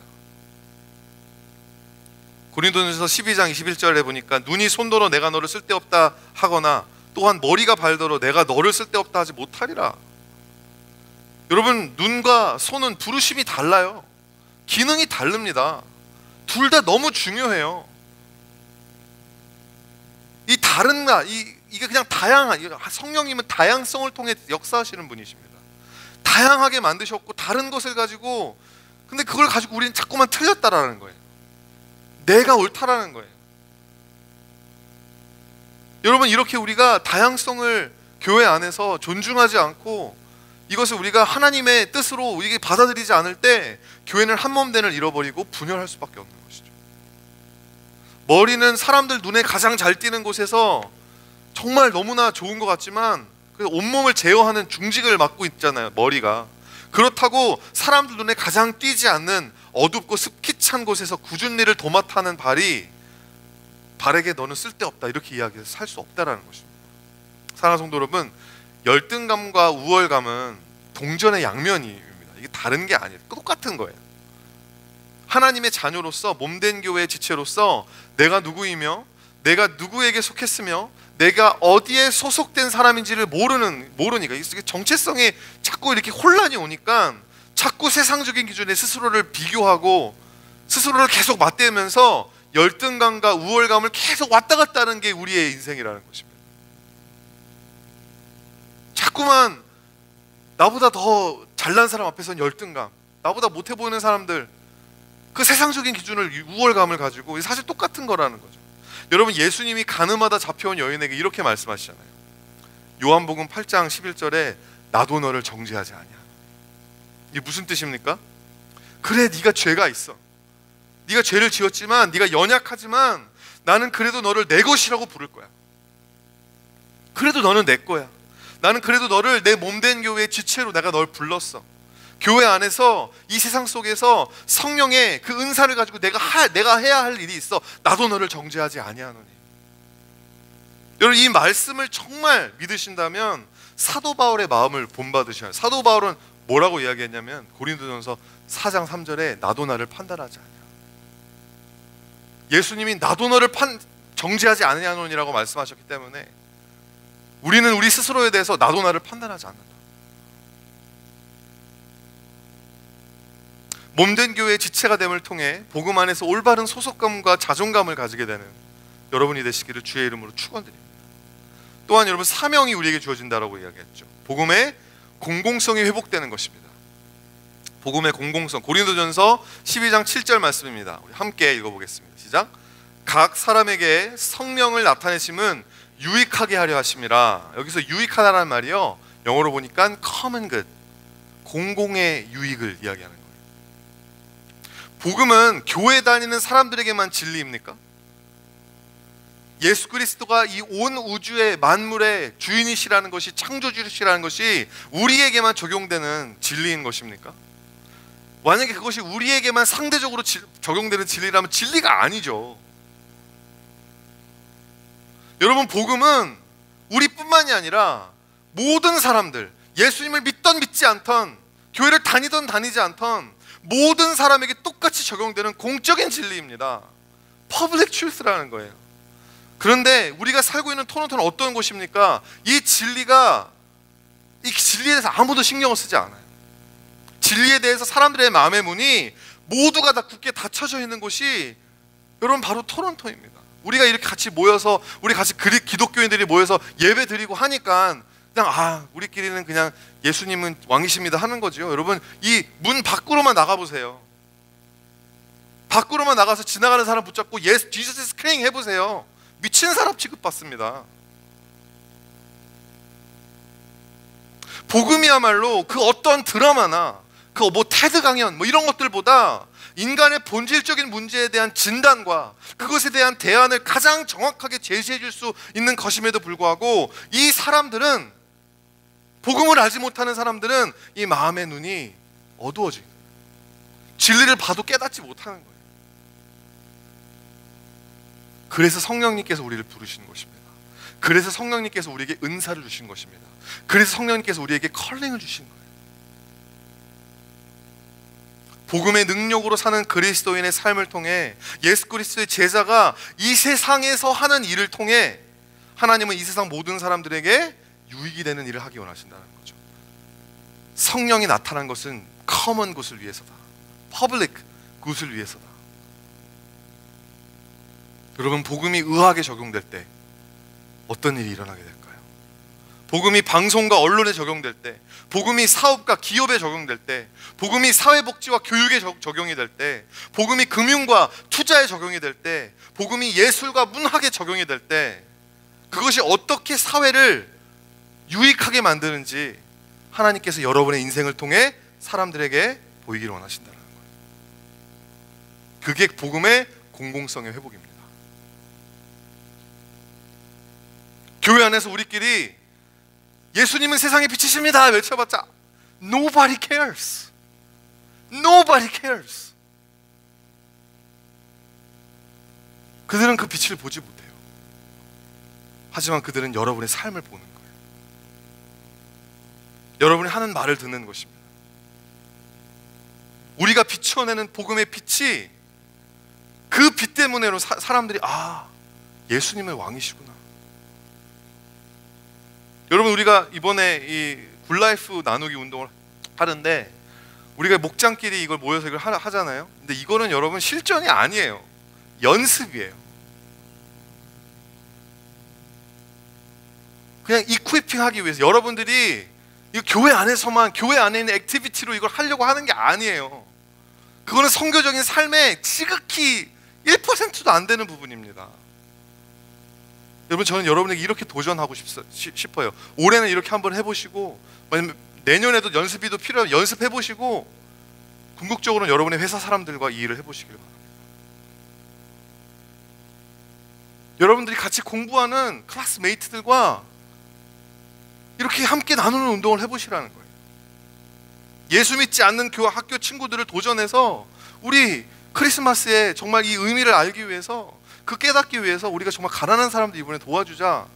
고린도전서 12장 21절에 보니까, 눈이 손더러 내가 너를 쓸데없다 하거나 또한 머리가 발더러 내가 너를 쓸데없다 하지 못하리라. 여러분, 눈과 손은 부르심이 달라요. 기능이 다릅니다. 둘 다 너무 중요해요. 이 다른가, 이게 그냥 다양한, 성령님은 다양성을 통해 역사하시는 분이십니다. 다양하게 만드셨고 다른 것을 가지고, 근데 그걸 가지고 우리는 자꾸만 틀렸다라는 거예요. 내가 옳다라는 거예요. 여러분, 이렇게 우리가 다양성을 교회 안에서 존중하지 않고 이것을 우리가 하나님의 뜻으로 이게 받아들이지 않을 때 교회는 한몸됨을 잃어버리고 분열할 수밖에 없는 것이죠. 머리는 사람들 눈에 가장 잘 띄는 곳에서 정말 너무나 좋은 것 같지만 온몸을 제어하는 중직을 맡고 있잖아요, 머리가. 그렇다고 사람들 눈에 가장 띄지 않는 어둡고 습기 찬 곳에서 굳은 일을 도맡아 하는 발에게 너는 쓸데없다, 이렇게 이야기해서 살 수 없다라는 것입니다. 사랑하는 성도 여러분, 열등감과 우월감은 동전의 양면입니다. 이게 다른 게 아니에요. 똑같은 거예요. 하나님의 자녀로서, 몸된 교회의 지체로서 내가 누구이며 내가 누구에게 속했으며 내가 어디에 소속된 사람인지를 모르니까, 이게 정체성에 자꾸 이렇게 혼란이 오니까 자꾸 세상적인 기준에 스스로를 비교하고 스스로를 계속 맞대면서 열등감과 우월감을 계속 왔다 갔다 하는 게 우리의 인생이라는 것입니다. 자꾸만 나보다 더 잘난 사람 앞에서는 열등감, 나보다 못해 보이는 사람들, 그 세상적인 기준을, 우월감을 가지고, 사실 똑같은 거라는 거죠. 여러분, 예수님이 가늠하다 잡혀온 여인에게 이렇게 말씀하시잖아요. 요한복음 8장 11절에 나도 너를 정죄하지 아니야. 이게 무슨 뜻입니까? 그래, 네가 죄가 있어. 네가 죄를 지었지만, 네가 연약하지만 나는 그래도 너를 내 것이라고 부를 거야. 그래도 너는 내 거야. 나는 그래도 너를 내 몸된 교회의 지체로 내가 널 불렀어. 교회 안에서, 이 세상 속에서 성령의 그 은사를 가지고 내가 해야 할 일이 있어. 나도 너를 정죄하지 아니하노니. 여러분, 이 말씀을 정말 믿으신다면 사도 바울의 마음을 본받으셔야 해요. 사도 바울은 뭐라고 이야기했냐면, 고린도전서 4장 3절에 나도 나를 판단하지 않냐. 예수님이 나도 너를 정죄하지 않으냐노니라고 말씀하셨기 때문에 우리는 우리 스스로에 대해서 나도 나를 판단하지 않는다. 몸된 교회의 지체가 됨을 통해 복음 안에서 올바른 소속감과 자존감을 가지게 되는 여러분이 되시기를 주의 이름으로 축원드립니다. 또한 여러분, 사명이 우리에게 주어진다라고 이야기했죠. 복음의 공공성이 회복되는 것입니다. 복음의 공공성, 고린도전서 12장 7절 말씀입니다. 우리 함께 읽어보겠습니다. 시작. 각 사람에게 성령을 나타내심은 유익하게 하려 하심이라. 여기서 유익하다라는 말이요, 영어로 보니까 common good, 공공의 유익을 이야기하는 거예요. 복음은 교회 다니는 사람들에게만 진리입니까? 예수 그리스도가 이 온 우주의 만물의 주인이시라는 것이, 창조주시라는 것이 우리에게만 적용되는 진리인 것입니까? 만약에 그것이 우리에게만 상대적으로 적용되는 진리라면 진리가 아니죠. 여러분, 복음은 우리뿐만이 아니라 모든 사람들, 예수님을 믿던 믿지 않던, 교회를 다니던 다니지 않던 모든 사람에게 똑같이 적용되는 공적인 진리입니다. Public truth라는 거예요. 그런데 우리가 살고 있는 토론토는 어떤 곳입니까? 이 진리에 대해서 아무도 신경을 쓰지 않아요. 진리에 대해서 사람들의 마음의 문이 모두가 다 굳게 닫혀져 있는 곳이 여러분 바로 토론토입니다. 우리가 이렇게 같이 모여서, 우리 같이 기독교인들이 모여서 예배 드리고 하니까 그냥 우리끼리는 그냥 예수님은 왕이십니다 하는 거죠. 여러분, 이 문 밖으로만 나가보세요. 밖으로만 나가서 지나가는 사람 붙잡고 예수 지저스 스크링 해보세요. 미친 사람 취급받습니다. 복음이야말로 그 어떤 드라마나 그 테드 강연 이런 것들보다 인간의 본질적인 문제에 대한 진단과 그것에 대한 대안을 가장 정확하게 제시해 줄 수 있는 것임에도 불구하고, 이 사람들은, 복음을 알지 못하는 사람들은 이 마음의 눈이 어두워지고 진리를 봐도 깨닫지 못하는 거예요. 그래서 성령님께서 우리를 부르시는 것입니다. 그래서 성령님께서 우리에게 은사를 주신 것입니다. 그래서 성령님께서 우리에게 컬링을 주신 거예요. 복음의 능력으로 사는 그리스도인의 삶을 통해, 예수 그리스도의 제자가 이 세상에서 하는 일을 통해 하나님은 이 세상 모든 사람들에게 유익이 되는 일을 하기 원하신다는 거죠. 성령이 나타난 것은 커먼 굿을 위해서다. 퍼블릭 굿을 위해서다. 여러분, 복음이 의학에 적용될 때 어떤 일이 일어나게 될까요? 복음이 방송과 언론에 적용될 때, 복음이 사업과 기업에 적용될 때, 복음이 사회복지와 교육에 적용이 될 때, 복음이 금융과 투자에 적용이 될 때, 복음이 예술과 문학에 적용이 될 때, 그것이 어떻게 사회를 유익하게 만드는지 하나님께서 여러분의 인생을 통해 사람들에게 보이기를 원하신다는 거예요. 그게 복음의 공공성의 회복입니다. 교회 안에서 우리끼리 예수님은 세상의 빛이십니다 외쳐봤자 Nobody cares. Nobody cares. 그들은 그 빛을 보지 못해요. 하지만 그들은 여러분의 삶을 보는 거예요. 여러분이 하는 말을 듣는 것입니다. 우리가 비추어내는 복음의 빛이, 그 빛 때문에 사람들이 예수님은 왕이시구나. 여러분, 우리가 이번에 이 굿라이프 나누기 운동을 하는데 우리가 목장끼리 이걸 모여서 이걸 하잖아요. 근데 이거는 여러분 실전이 아니에요. 연습이에요. 그냥 이퀴핑 하기 위해서 여러분들이 이 교회 안에서만, 교회 안에 있는 액티비티로 이걸 하려고 하는 게 아니에요. 그거는 선교적인 삶에 지극히 1%도 안 되는 부분입니다. 여러분, 저는 여러분에게 이렇게 도전하고 싶어요. 올해는 이렇게 한번 해보시고, 내년에도 연습비도 필요하면 연습해보시고, 궁극적으로는 여러분의 회사 사람들과 이 일을 해보시길 바랍니다. 여러분들이 같이 공부하는 클래스메이트들과 이렇게 함께 나누는 운동을 해보시라는 거예요. 예수 믿지 않는 학교 친구들을 도전해서 우리 크리스마스에 정말 이 의미를 알기 위해서, 그 깨닫기 위해서 우리가 정말 가난한 사람들 이번에 도와주자.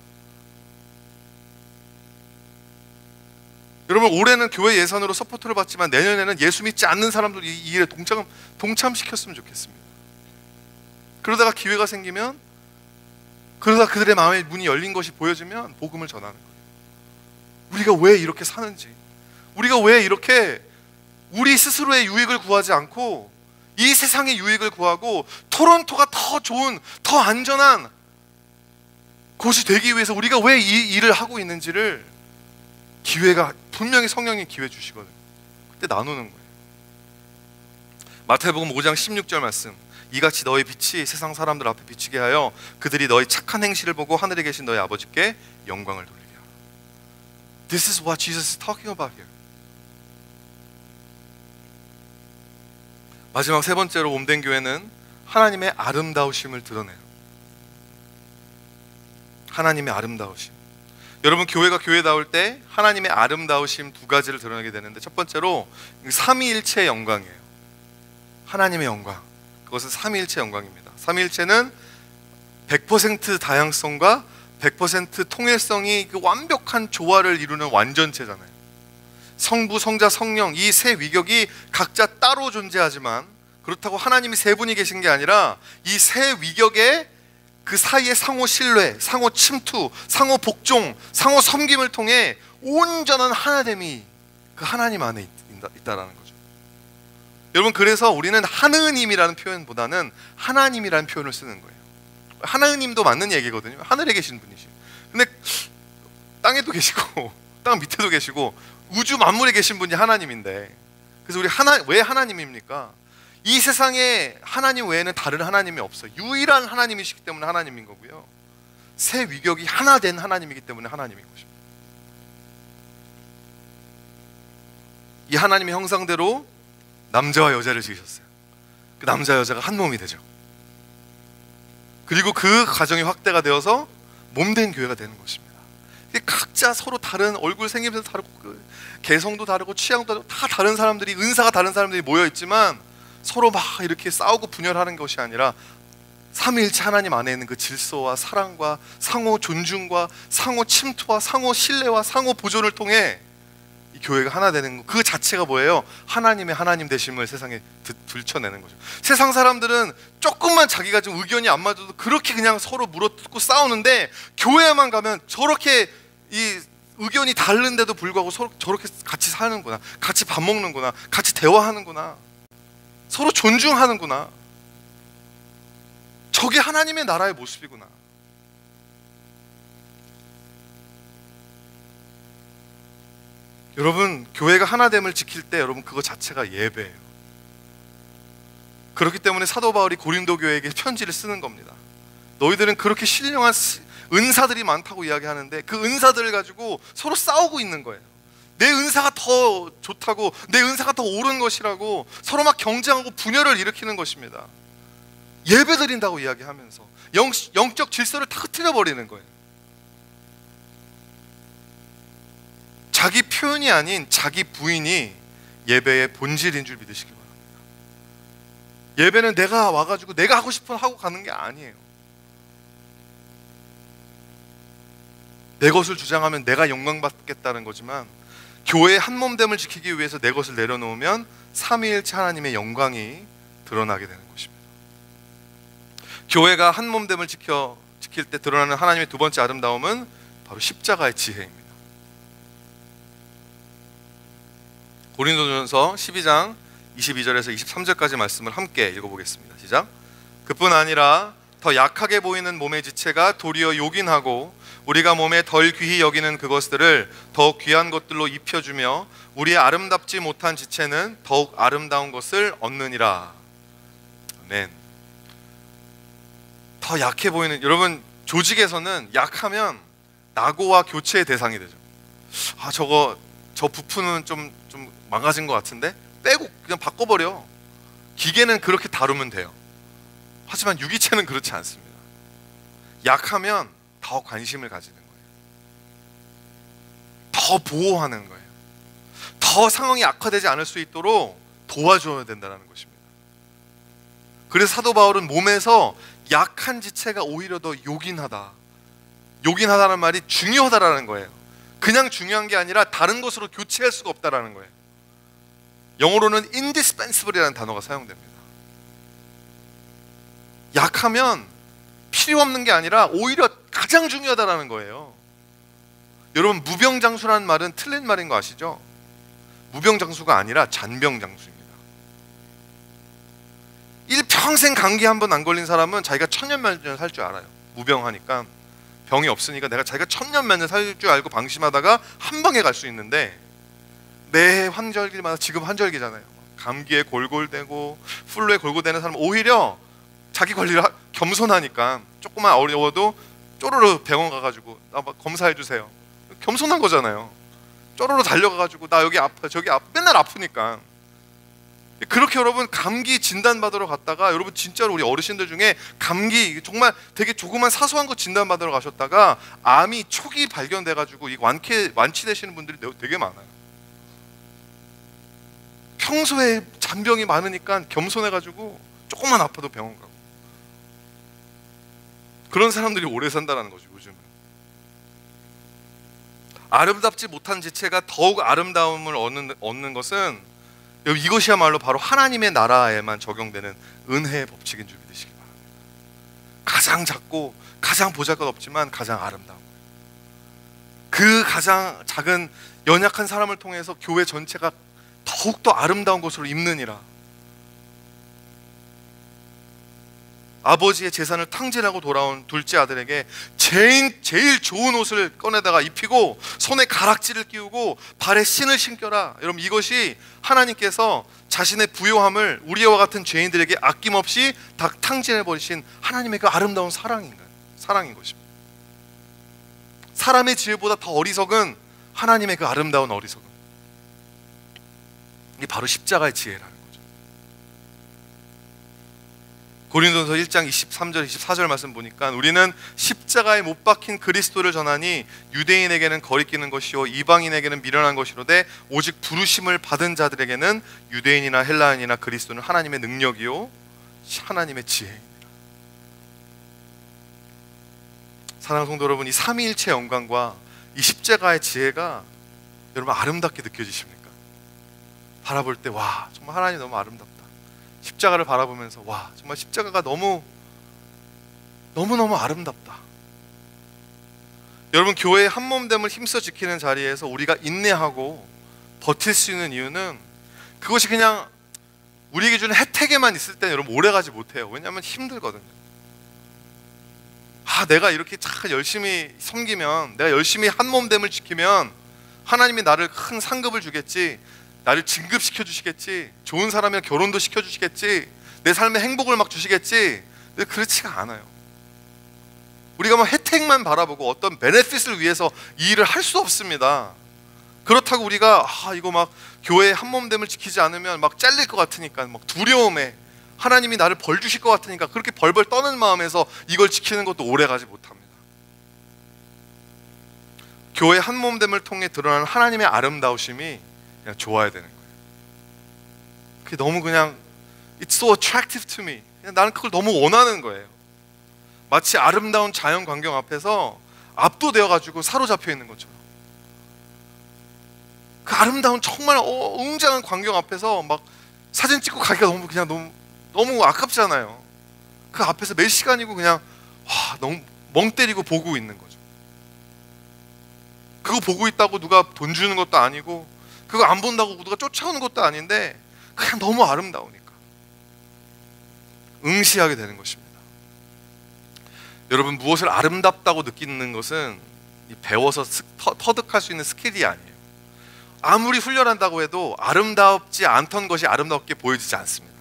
여러분, 올해는 교회 예산으로 서포트를 받지만 내년에는 예수 믿지 않는 사람들 이 일에 동참시켰으면 좋겠습니다. 그러다가 기회가 생기면, 그러다 그들의 마음의 문이 열린 것이 보여지면 복음을 전하는 거예요. 우리가 왜 이렇게 사는지, 우리가 왜 이렇게 우리 스스로의 유익을 구하지 않고 이 세상의 유익을 구하고 토론토가 더 좋은, 더 안전한 곳이 되기 위해서 우리가 왜 이 일을 하고 있는지를, 기회가 분명히 성령님 기회 주시거든요. 그때 나누는 거예요. 마태복음 5장 16절 말씀, 이같이 너희 빛이 세상 사람들 앞에 비치게 하여 그들이 너희 착한 행실을 보고 하늘에 계신 너희 아버지께 영광을 돌리게 하라. This is what Jesus is talking about here. 마지막 세 번째로 몸된 교회는 하나님의 아름다우심을 드러내요. 하나님의 아름다우심. 여러분, 교회가 교회다울 때 하나님의 아름다우심 두 가지를 드러내게 되는데, 첫 번째로 삼위일체의 영광이에요. 하나님의 영광, 그것은 삼위일체 영광입니다. 삼위일체는 100% 다양성과 100% 통일성이 그 완벽한 조화를 이루는 완전체잖아요. 성부, 성자, 성령, 이 세 위격이 각자 따로 존재하지만, 그렇다고 하나님이 세 분이 계신 게 아니라 이 세 위격의 그 사이의 상호 신뢰, 상호 침투, 상호 복종, 상호 섬김을 통해 온전한 하나됨이 그 하나님 안에 있다라는 거죠. 여러분, 그래서 우리는 하느님이라는 표현보다는 하나님이라는 표현을 쓰는 거예요. 하느님도 맞는 얘기거든요. 하늘에 계신 분이시. 근데 땅에도 계시고 땅 밑에도 계시고 우주 만물에 계신 분이 하나님인데, 그래서 우리 왜 하나님입니까? 이 세상에 하나님 외에는 다른 하나님이 없어요. 유일한 하나님이시기 때문에 하나님인 거고요. 세 위격이 하나 된 하나님이기 때문에 하나님인 것입니다. 이 하나님의 형상대로 남자와 여자를 지으셨어요. 그 남자 여자가 한 몸이 되죠. 그리고 그 가정이 확대가 되어서 몸된 교회가 되는 것입니다. 각자 서로 다른 얼굴 생김새도 다르고 개성도 다르고 취향도 다르고 다 다른 사람들이, 은사가 다른 사람들이 모여 있지만 서로 막 이렇게 싸우고 분열하는 것이 아니라 삼위일체 하나님 안에 있는 그 질서와 사랑과 상호 존중과 상호 침투와 상호 신뢰와 상호 보존을 통해 이 교회가 하나 되는 것, 그 자체가 뭐예요? 하나님의 하나님 되심을 세상에 들춰내는 거죠. 세상 사람들은 조금만 자기가 좀 의견이 안 맞아도 그렇게 그냥 서로 물어뜯고 싸우는데, 교회에만 가면 저렇게 이 의견이 다른데도 불구하고 서로 저렇게 같이 사는구나, 같이 밥 먹는구나, 같이 대화하는구나, 서로 존중하는구나. 저게 하나님의 나라의 모습이구나. 여러분, 교회가 하나됨을 지킬 때 여러분 그거 자체가 예배예요. 그렇기 때문에 사도 바울이 고린도 교회에게 편지를 쓰는 겁니다. 너희들은 그렇게 신령한 은사들이 많다고 이야기하는데 그 은사들을 가지고 서로 싸우고 있는 거예요. 내 은사가 더 좋다고, 내 은사가 더 옳은 것이라고 서로 막 경쟁하고 분열을 일으키는 것입니다. 예배 드린다고 이야기하면서 영적 질서를 다 흐트려 버리는 거예요. 자기 표현이 아닌 자기 부인이 예배의 본질인 줄 믿으시기 바랍니다. 예배는 내가 와가지고 내가 하고 싶은 하고 가는 게 아니에요. 내 것을 주장하면 내가 영광받겠다는 거지만, 교회의 한몸됨을 지키기 위해서 내 것을 내려놓으면 삼위일체 하나님의 영광이 드러나게 되는 것입니다. 교회가 한몸됨을 지킬 때 드러나는 하나님의 두 번째 아름다움은 바로 십자가의 지혜입니다. 고린도전서 12장 22절에서 23절까지 말씀을 함께 읽어보겠습니다. 시작. 그뿐 아니라 더 약하게 보이는 몸의 지체가 도리어 요긴하고 우리가 몸에 덜 귀히 여기는 그것들을 더욱 귀한 것들로 입혀주며 우리의 아름답지 못한 지체는 더욱 아름다운 것을 얻느니라. 아멘. 더 약해 보이는, 여러분 조직에서는 약하면 낙오와 교체의 대상이 되죠. 저 부품은 좀 망가진 것 같은데 빼고 그냥 바꿔버려. 기계는 그렇게 다루면 돼요. 하지만 유기체는 그렇지 않습니다. 약하면 더 관심을 가지는 거예요. 더 보호하는 거예요. 더 상황이 악화되지 않을 수 있도록 도와줘야 된다는 것입니다. 그래서 사도 바울은 몸에서 약한 지체가 오히려 더 요긴하다. 요긴하다는 말이 중요하다라는 거예요. 그냥 중요한 게 아니라 다른 것으로 교체할 수가 없다라는 거예요. 영어로는 indispensable이라는 단어가 사용됩니다. 약하면 필요 없는 게 아니라 오히려 가장 중요하다라는 거예요. 여러분, 무병장수라는 말은 틀린 말인 거 아시죠? 무병장수가 아니라 잔병장수입니다. 일평생 감기 한 번 안 걸린 사람은 자기가 천년만년 살 줄 알아요. 무병하니까, 병이 없으니까 내가 자기가 천년만년 살 줄 알고 방심하다가 한 방에 갈 수 있는데, 매 환절기마다, 지금 환절기잖아요, 감기에 골골대고 플루에 골골대는 사람은 오히려 자기 관리를 겸손하니까 조금만 어려워도 쪼르르 병원 가가지고 나 검사해 주세요. 겸손한 거잖아요. 쪼르르 달려가가지고 나 여기 아파 저기 아파, 맨날 아프니까. 그렇게 여러분 감기 진단받으러 갔다가, 여러분 진짜로 우리 어르신들 중에 감기 정말 되게 조그만 사소한 거 진단받으러 가셨다가 암이 초기 발견돼가지고 이 완치되시는 분들이 되게 많아요. 평소에 잔병이 많으니까 겸손해가지고 조금만 아파도 병원 가고, 그런 사람들이 오래 산다는 거죠. 요즘은 아름답지 못한 지체가 더욱 아름다움을 얻는 것은 이것이야말로 바로 하나님의 나라에만 적용되는 은혜의 법칙인 줄 믿으시기 바랍니다. 가장 작고 가장 보잘것없지만 가장 아름다운 거예요. 그 가장 작은 연약한 사람을 통해서 교회 전체가 더욱더 아름다운 것으로 입느니라. 아버지의 재산을 탕진하고 돌아온 둘째 아들에게 제일 좋은 옷을 꺼내다가 입히고 손에 가락지를 끼우고 발에 신을 신겨라. 여러분, 이것이 하나님께서 자신의 부요함을 우리와 같은 죄인들에게 아낌없이 다 탕진해버리신 하나님의 그 아름다운 사랑인 것입니다. 사람의 지혜보다 더 어리석은 하나님의 그 아름다운 어리석음, 이게 바로 십자가의 지혜라는 거죠. 고린도서 1장 23절 24절 말씀 보니까, 우리는 십자가에 못 박힌 그리스도를 전하니 유대인에게는 거리끼는 것이요 이방인에게는 미련한 것이로되 오직 부르심을 받은 자들에게는 유대인이나 헬라인이나 그리스도는 하나님의 능력이요 하나님의 지혜입니다. 사랑하는 성도 여러분, 이 삼위일체 영광과 이 십자가의 지혜가 여러분 아름답게 느껴지십니까? 바라볼 때 와, 정말 하나님 너무 아름답다. 십자가를 바라보면서 와, 정말 십자가가 너무너무 아름답다. 여러분, 교회의 한몸됨을 힘써 지키는 자리에서 우리가 인내하고 버틸 수 있는 이유는, 그것이 그냥 우리에게 주는 혜택에만 있을 때는 여러분 오래가지 못해요. 왜냐하면 힘들거든요. 내가 이렇게 참 열심히 섬기면, 내가 열심히 한몸됨을 지키면 하나님이 나를 큰 상급을 주겠지, 나를 진급시켜 주시겠지, 좋은 사람이랑 결혼도 시켜 주시겠지, 내 삶에 행복을 막 주시겠지. 근데 그렇지가 않아요. 우리가 막 혜택만 바라보고 어떤 베네핏을 위해서 이 일을 할 수 없습니다. 그렇다고 우리가 이거 막 교회의 한몸됨을 지키지 않으면 막 잘릴 것 같으니까, 막 두려움에 하나님이 나를 벌 주실 것 같으니까 그렇게 벌벌 떠는 마음에서 이걸 지키는 것도 오래가지 못합니다. 교회 한몸됨을 통해 드러나는 하나님의 아름다우심이 그냥 좋아야 되는 거예요. 그게 너무 그냥 It's so attractive to me. 그냥 나는 그걸 너무 원하는 거예요. 마치 아름다운 자연 광경 앞에서 압도되어가지고 사로잡혀 있는 것처럼. 그 아름다운 정말 웅장한 광경 앞에서 막 사진 찍고 가기가 너무 아깝잖아요. 그 앞에서 몇 시간이고 그냥 너무 멍 때리고 보고 있는 거죠. 그거 보고 있다고 누가 돈 주는 것도 아니고, 그거 안 본다고 누가 쫓아오는 것도 아닌데, 그냥 너무 아름다우니까 응시하게 되는 것입니다. 여러분, 무엇을 아름답다고 느끼는 것은 배워서 터득할 수 있는 스킬이 아니에요. 아무리 훈련한다고 해도 아름답지 않던 것이 아름답게 보여지지 않습니다.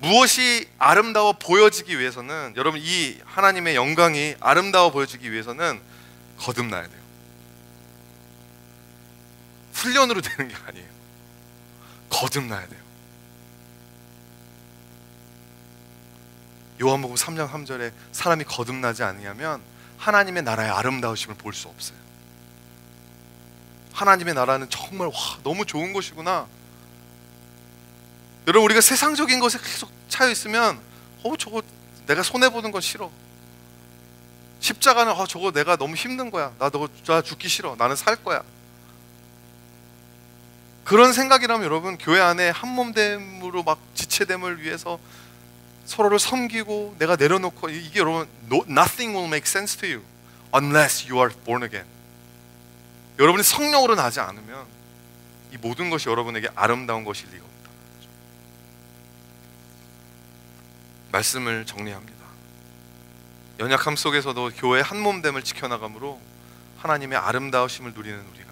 무엇이 아름다워 보여지기 위해서는, 여러분, 이 하나님의 영광이 아름다워 보여지기 위해서는 거듭나야 돼요. 훈련으로 되는 게 아니에요. 거듭나야 돼요. 요한복음 3장 3절에 사람이 거듭나지 아니하면 하나님의 나라의 아름다우심을 볼 수 없어요. 하나님의 나라는 정말 너무 좋은 것이구나. 여러분, 우리가 세상적인 것에 계속 차여 있으면 저거 내가 손해보는 건 싫어. 십자가는 저거 내가 너무 힘든 거야. 나 죽기 싫어. 나는 살 거야. 그런 생각이라면 여러분, 교회 안에 한몸됨으로 막 지체됨을 위해서 서로를 섬기고 내가 내려놓고, 이게 여러분 nothing will make sense to you unless you are born again. 여러분이 성령으로 나지 않으면 이 모든 것이 여러분에게 아름다운 것일 리가 없다. 말씀을 정리합니다. 연약함 속에서도 교회의 한몸됨을 지켜나감으로 하나님의 아름다우심을 누리는 우리가